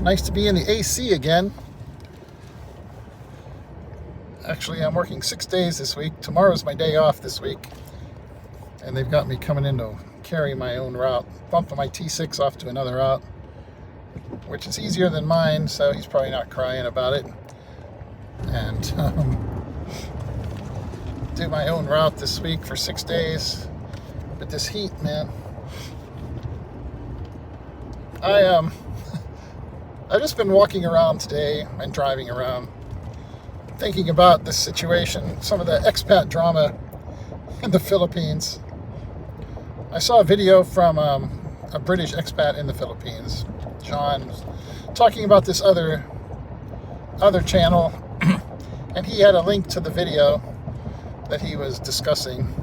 Nice to be in the AC again. Actually, I'm working 6 days this week. Tomorrow's my day off this week. And they've got me coming in to carry my own route, bumping my T6 off to another route, which is easier than mine, so he's probably not crying about it. And do my own route this week for 6 days. But this heat, man. I've just been walking around today and driving around, thinking about this situation, some of the expat drama in the Philippines. I saw a video from a British expat in the Philippines, John, talking about this other channel, and he had a link to the video that he was discussing.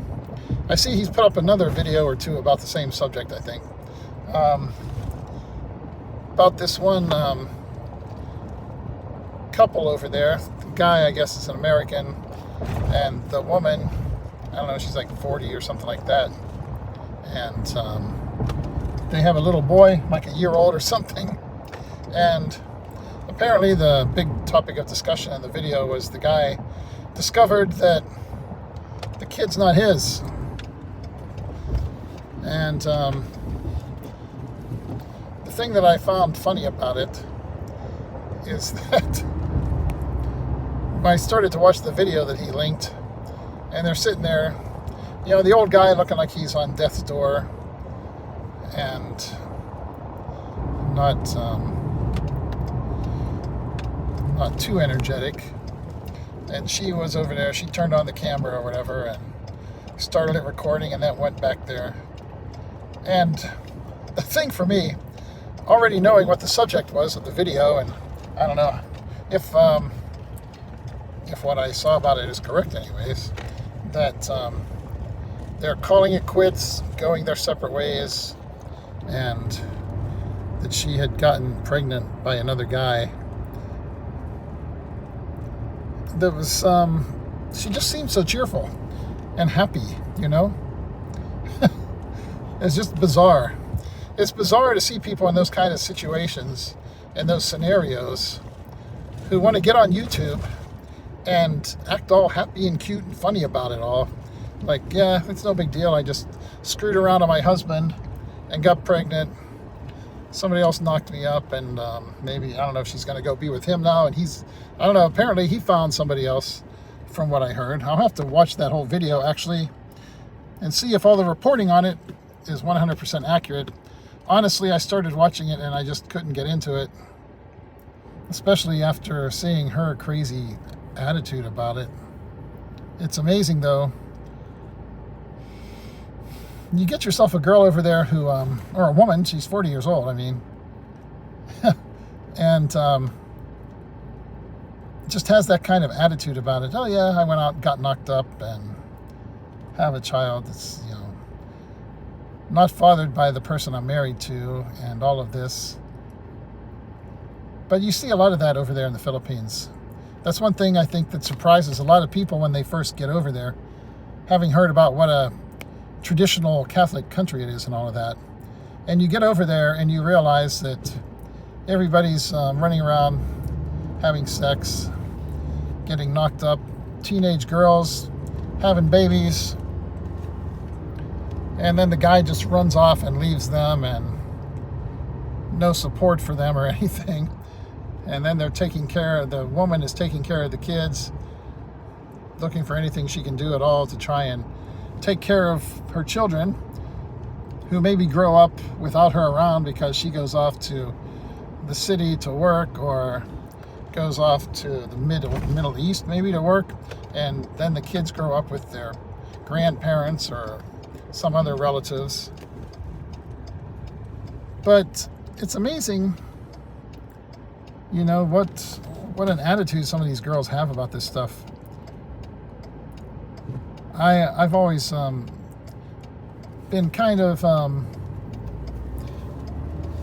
I see he's put up another video or two about the same subject, I think. About this one couple over there. The guy, I guess, is an American, and the woman, I don't know, she's like 40 or something like that. And they have a little boy, like a year old or something. And apparently the big topic of discussion in the video was the guy discovered that the kid's not his. And the thing that I found funny about it is that when I started to watch the video that he linked, and they're sitting there, you know, the old guy looking like he's on death's door and not too energetic. And she was over there, she turned on the camera or whatever and started it recording and then went back there. And the thing for me, already knowing what the subject was of the video, and I don't know if what I saw about it is correct anyways, that they're calling it quits, going their separate ways, and that she had gotten pregnant by another guy. There was she just seemed so cheerful and happy, you know. It's just bizarre. It's bizarre to see people in those kind of situations, in those scenarios, who want to get on YouTube and act all happy and cute and funny about it all. Like, yeah, it's no big deal. I just screwed around on my husband and got pregnant. Somebody else knocked me up, and maybe, I don't know if she's going to go be with him now. And I don't know, apparently he found somebody else from what I heard. I'll have to watch that whole video, actually, and see if all the reporting on it is 100% accurate. Honestly, I started watching it and I just couldn't get into it, especially after seeing her crazy attitude about it. It's amazing, though. You get yourself a girl over there who, or a woman, she's 40 years old, I mean, and just has that kind of attitude about it. Oh yeah, I went out, got knocked up, and have a child that's, you know, not fathered by the person I'm married to, and all of this. But you see a lot of that over there in the Philippines. That's one thing I think that surprises a lot of people when they first get over there, having heard about what a traditional Catholic country it is and all of that. And you get over there and you realize that everybody's running around having sex, getting knocked up, teenage girls having babies, and then the guy just runs off and leaves them, and no support for them or anything. And then the woman is taking care of the kids, looking for anything she can do at all to try and take care of her children, who maybe grow up without her around because she goes off to the city to work, or goes off to the Middle East maybe to work, and then the kids grow up with their grandparents or some other relatives. But it's amazing, you know, what an attitude some of these girls have about this stuff. I've always been kind of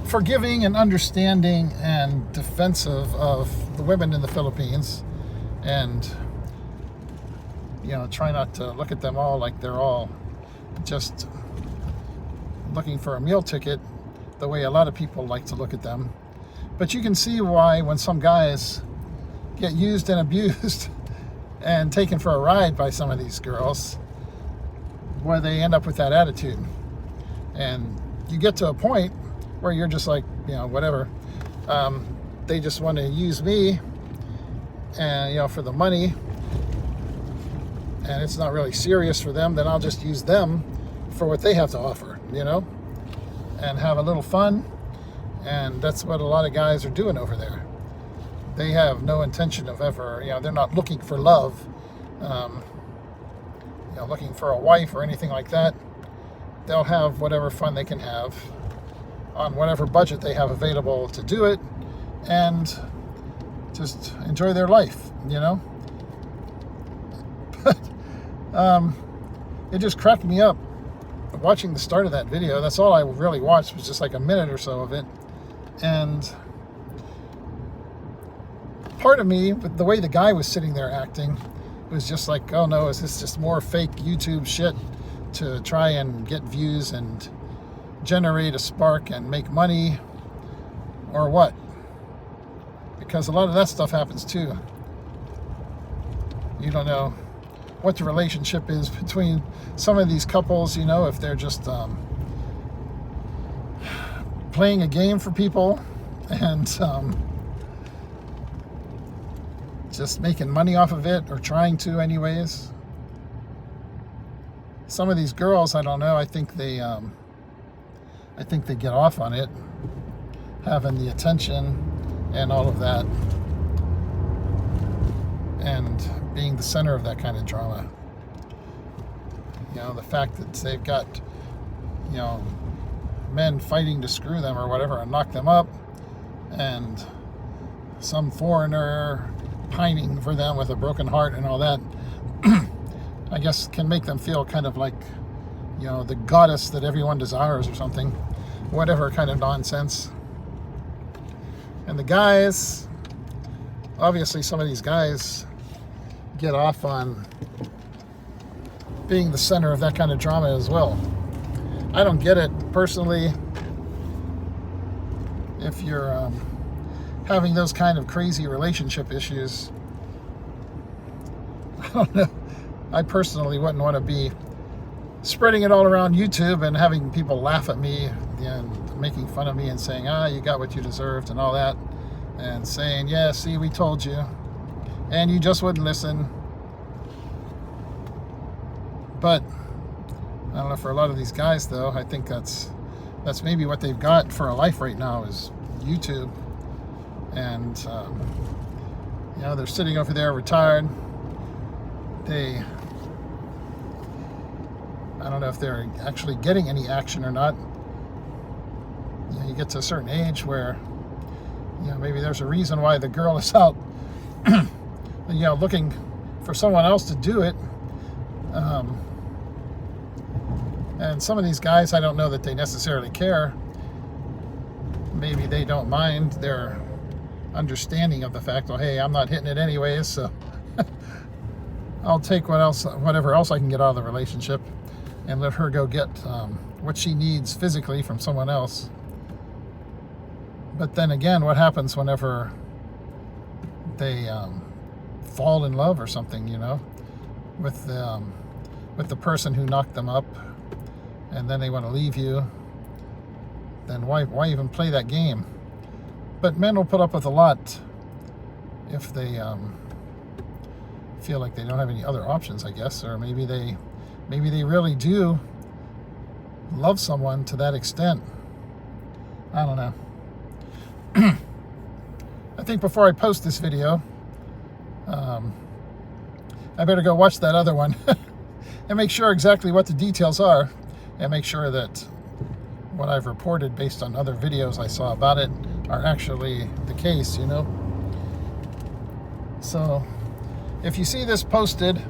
forgiving and understanding and defensive of the women in the Philippines, and, you know, try not to look at them all like they're all just looking for a meal ticket, the way a lot of people like to look at them. But you can see why when some guys get used and abused and taken for a ride by some of these girls, why they end up with that attitude. And you get to a point where you're just like, whatever. They just want to use me and, for the money, and it's not really serious for them. Then I'll just use them for what they have to offer, and have a little fun. And that's what a lot of guys are doing over there. They have no intention of ever, they're not looking for love, looking for a wife or anything like that. They'll have whatever fun they can have on whatever budget they have available to do it, and just enjoy their life, But it just cracked me up watching the start of that video. That's all I really watched, was just like a minute or so of it. And part of me, with the way the guy was sitting there acting, was just like, oh no, is this just more fake YouTube shit to try and get views and generate a spark and make money, or what? Because a lot of that stuff happens too. You don't know what the relationship is between some of these couples, if they're just playing a game for people and just making money off of it, or trying to anyways. Some of these girls, I don't know, I think they get off on it, having the attention and all of that, and being the center of that kind of drama. The fact that they've got, men fighting to screw them or whatever and knock them up, and some foreigner pining for them with a broken heart and all that, I guess can make them feel kind of like, the goddess that everyone desires or something, whatever kind of nonsense. And the guys, obviously some of these guys get off on being the center of that kind of drama as well. I don't get it personally. If you're having those kind of crazy relationship issues, I don't know. I personally wouldn't want to be spreading it all around YouTube and having people laugh at me and making fun of me and saying, you got what you deserved and all that, and saying, yeah, see, we told you, and you just wouldn't listen. But I don't know, for a lot of these guys though, I think that's maybe what they've got for a life right now, is YouTube. And they're sitting over there retired. I don't know if they're actually getting any action or not. You get to a certain age where, maybe there's a reason why the girl is out, looking for someone else to do it. And some of these guys, I don't know that they necessarily care. Maybe they don't mind. They're understanding of the fact, well, hey, I'm not hitting it anyways, so I'll take whatever else I can get out of the relationship, and let her go get what she needs physically from someone else. But then again, what happens whenever they fall in love or something, with the person who knocked them up, and then they want to leave you? Then why even play that game? But men will put up with a lot if they feel like they don't have any other options, I guess, or maybe they really do love someone to that extent. I don't know. I think before I post this video, I better go watch that other one and make sure exactly what the details are, and make sure that what I've reported based on other videos I saw about it are actually the case, So if you see this posted,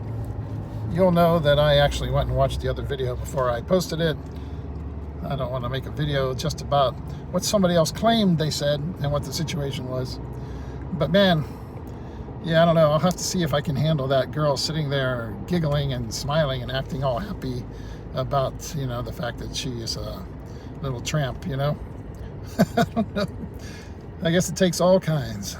you'll know that I actually went and watched the other video before I posted it. I don't want to make a video just about what somebody else claimed they said and what the situation was. But man, yeah, I don't know. I'll have to see if I can handle that girl sitting there giggling and smiling and acting all happy about, the fact that she is a little tramp, I don't know. I guess it takes all kinds.